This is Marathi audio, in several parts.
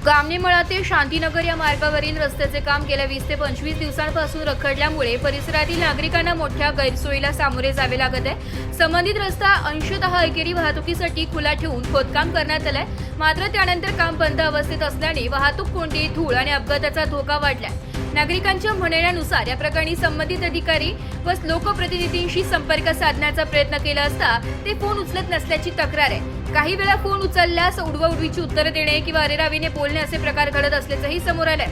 गामणेमळा ते शांतीनगर या मार्गावरील रस्त्याचे काम गेल्या 20 ते 25 दिवसांपासून रखडल्यामुळे परिसरातील नागरिकांना मोठ्या गैरसोयीला सामोरे जावे लागत आहे। संबंधित रस्ता अंशतः एकेरी वाहतुकीसाठी खुला ठेवून खोदकाम करण्यात आलंय। मात्र त्यानंतर काम बंद अवस्थेत असल्याने वाहतूक कोंडी, धूळ आणि अपघाताचा धोका वाढलाय। नागरिकांच्या म्हणण्यानुसार या प्रकरणी संबंधित अधिकारी व लोकप्रतिनिधींशी संपर्क साधण्याचा प्रयत्न केला असता ते फोन उचलत नसल्याची तक्रार आहे। काही वेळा फोन उचलल्यास उडवाउडवीची उत्तरे देणे किंवा अरेरावीने बोलणे असे प्रकार घडत असल्याचंही समोर आलंय।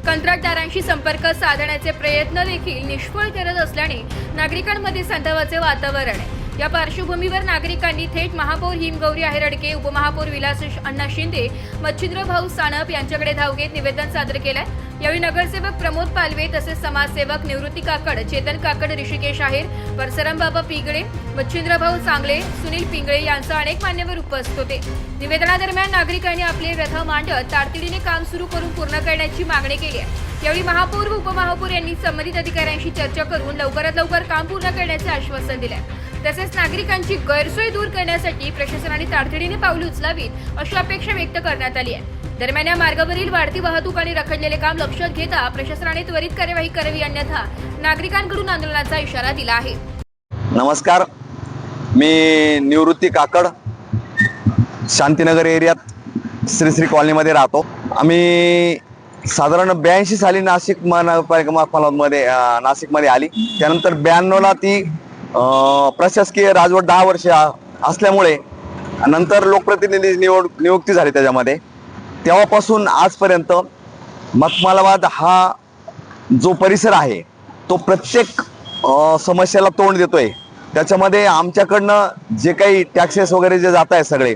कंत्राटदारांशी संपर्क साधण्याचे प्रयत्न देखील निष्फळ ठरत असल्याने नागरिकांमध्ये संतापाचे वातावरण आहे। या पार्श्वभूमीवर नागरिकांनी थेट महापौर हिमगौरी आहेरडके, उपमहापौर विलास अण्णा शिंदे, मच्छिंद्र भाऊ सानप यांच्याकडे धाव घेत निवेदन सादर केलंय। यावेळी नगरसेवक प्रमोद पालवे तसेच समाजसेवक निवृत्ती काकड, चेतन काकड, ऋषिकेश आहेर, परसराम बाबा पिंगळे, मच्छिंद्र भाऊ चांगले, सुनील पिंगळे यांसह अनेक मान्यवर उपस्थित होते। निवेदनादरम्यान नागरिकांनी आपले व्यथा मांडत तातडीने काम सुरू करून पूर्ण करण्याची मागणी केली आहे। यावेळी महापौर व उपमहापौर यांनी संबंधित अधिकाऱ्यांशी चर्चा करून लवकरात लवकर काम पूर्ण करण्याचे आश्वासन दिले। तसेच नागरिकांची गैरसोय दूर करण्यासाठी प्रशासनाने तातडीने पावले उचलावीत अशी अपेक्षा व्यक्त करण्यात आली आहे। दरम्यान या मार्गावरील वाढती वाहतूक आणि रखडलेले काम लक्षात घेता प्रशासनाने त्वरित कार्यवाही करावी, अन्यथा नागरिकांकडून आंदोलनाचा इशारा दिला आहे। नमस्कार, मी निवृत्ती काकड, शांतीनगर एरियात श्री कॉलनीमध्ये राहतो। आम्ही साधारण 82 साली नाशिक महानगरपालिकेमध्ये नाशिकमध्ये आली। त्यानंतर 92ला ती प्रशासकीय राजवट 10 वर्ष असल्यामुळे नंतर लोकप्रतिनिधी नियुक्ती झाली त्याच्यामध्ये। तेव्हापासून आजपर्यंत मखमलाबाद हा जो परिसर आहे तो प्रत्येक समस्याला तोंड देतोय। त्याच्यामध्ये आमच्याकडनं जे काही टॅक्सेस वगैरे जे जात आहे सगळे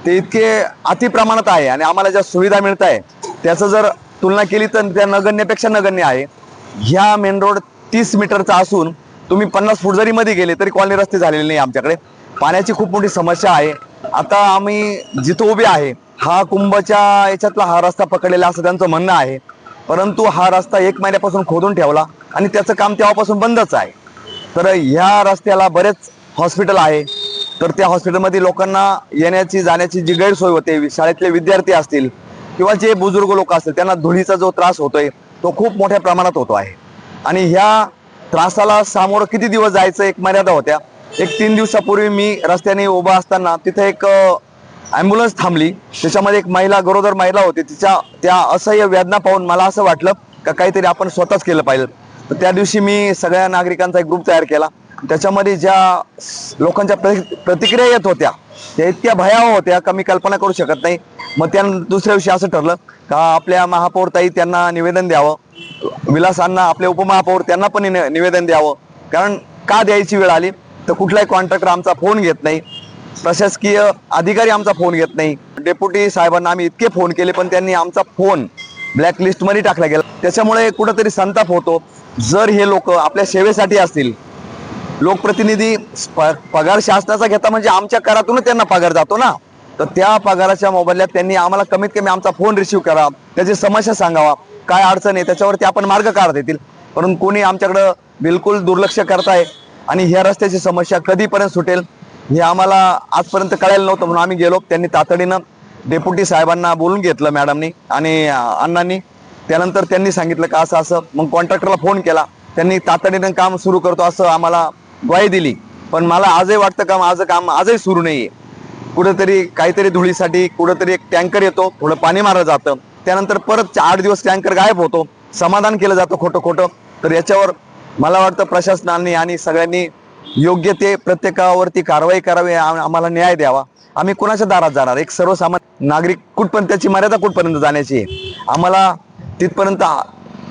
ते इतके अतिप्रमाणात आहे आणि आम्हाला ज्या सुविधा मिळत आहे त्याचं जर तुलना केली तर त्या नगण्यपेक्षा नगण्य आहे। ह्या मेन रोड 30 मीटरचा असून तुम्ही 50 फूट जरी मध्ये गेले तरी कॉलनी रस्ते झालेले नाही। आमच्याकडे पाण्याची खूप मोठी समस्या आहे। आता आम्ही जिथं उभे आहे हा कुंभच्या याच्यातला हा रस्ता पकडलेला असं त्यांचं म्हणणं आहे, परंतु हा रस्ता 1 महिन्यापासून खोदून ठेवला आणि त्याचं काम तेव्हापासून बंदच आहे। तर ह्या रस्त्याला बरेच हॉस्पिटल आहे, तर त्या हॉस्पिटलमध्ये लोकांना येण्याची जाण्याची जी गैरसोय होते, शाळेतले विद्यार्थी असतील किंवा जे बुजुर्ग लोक असतील त्यांना धुळीचा जो त्रास होतोय तो खूप मोठ्या प्रमाणात होतो आहे। आणि ह्या त्रासाला सामोरं किती दिवस जायचं एक मर्यादा होत्या। 3 दिवसापूर्वी मी रस्त्याने उभा असताना तिथे एक ॲम्ब्युलन्स थांबली, त्याच्यामध्ये एक महिला, गरोदर महिला होती। त्या असह्य वेदना पाहून मला असं वाटलं का काहीतरी आपण स्वतःच केलं पाहिजे। तर त्या दिवशी मी सगळ्या नागरिकांचा एक ग्रुप तयार केला। त्याच्यामध्ये ज्या लोकांच्या प्रतिक्रिया येत होत्या त्या इतक्या भयावह होत्या का मी कल्पना करू शकत नाही। मग त्या दुसऱ्या दिवशी असं ठरलं का आपल्या महापौर ताई त्यांना निवेदन द्यावं, विलासांना आपले उपमहापौर त्यांना पण निवेदन द्यावं। कारण का द्यायची वेळ आली तर कुठलाही कॉन्ट्रॅक्टर आमचा फोन घेत नाही, प्रशासकीय अधिकारी आमचा फोन घेत नाही। डेप्युटी साहेबांना आम्ही इतके फोन केले पण त्यांनी आमचा फोन ब्लॅकलिस्ट मध्ये टाकला गेला। त्याच्यामुळे कुठेतरी संताप होतो। जर हे लोक आपल्या सेवेसाठी असतील, लोकप्रतिनिधी पगार शासनाचा घेता म्हणजे आमच्या करातूनच त्यांना पगार जातो ना, तर त्या पगाराच्या मोबदल्यात त्यांनी आम्हाला कमीत कमी आमचा फोन रिसीव्ह करा, त्याची समस्या सांगावा, काय अडचण आहे त्याच्यावरती आपण मार्ग काढता येतील। परंतु कोणी आमच्याकडं बिलकुल दुर्लक्ष करताय आणि ह्या रस्त्याची समस्या कधीपर्यंत सुटेल हे आम्हाला आजपर्यंत कळायला नव्हतं। म्हणून आम्ही गेलो, त्यांनी तातडीनं डेप्युटी साहेबांना बोलून घेतलं मॅडमनी आणि अण्णांनी। त्यानंतर त्यांनी सांगितलं का असं असं, मग कॉन्ट्रॅक्टरला फोन केला, त्यांनी तातडीनं काम सुरू करतो असं आम्हाला ग्वाही दिली। पण मला आजही वाटतं का माझं काम आजही सुरू नाहीये। कुठेतरी काहीतरी धुळीसाठी कुठेतरी एक टँकर येतो, थोडं पाणी मारलं जातं, त्यानंतर परत 8 दिवस टँकर गायब होतो, समाधान केलं जातं खोटं खोटं। तर याच्यावर मला वाटतं प्रशासनाने आणि सगळ्यांनी योग्य ते प्रत्येकावरती कारवाई करावी, आम्हाला न्याय द्यावा। आम्ही कुणाच्या दारात जाणार, एक सर्वसामान्य नागरिक कुठपर्यंत, त्याची मर्यादा कुठपर्यंत जाण्याची आहे, आम्हाला तिथपर्यंत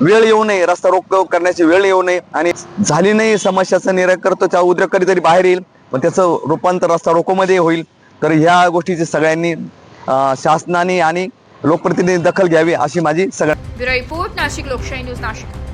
वेळ येऊ नये, रस्ता रोक करण्याची वेळ येऊ नये आणि झाली नाही समस्याचं निराकरण उद्रेक कधीतरी बाहेर येईल, पण त्याचं रूपांतर रस्ता रोकोमध्ये होईल। तर ह्या गोष्टीची सगळ्यांनी शासनाने आणि लोकप्रतिनिधी दखल घ्यावी अशी माझी ब्युरो रिपोर्ट, नाशिक लोकशाही न्यूज, नाशिक।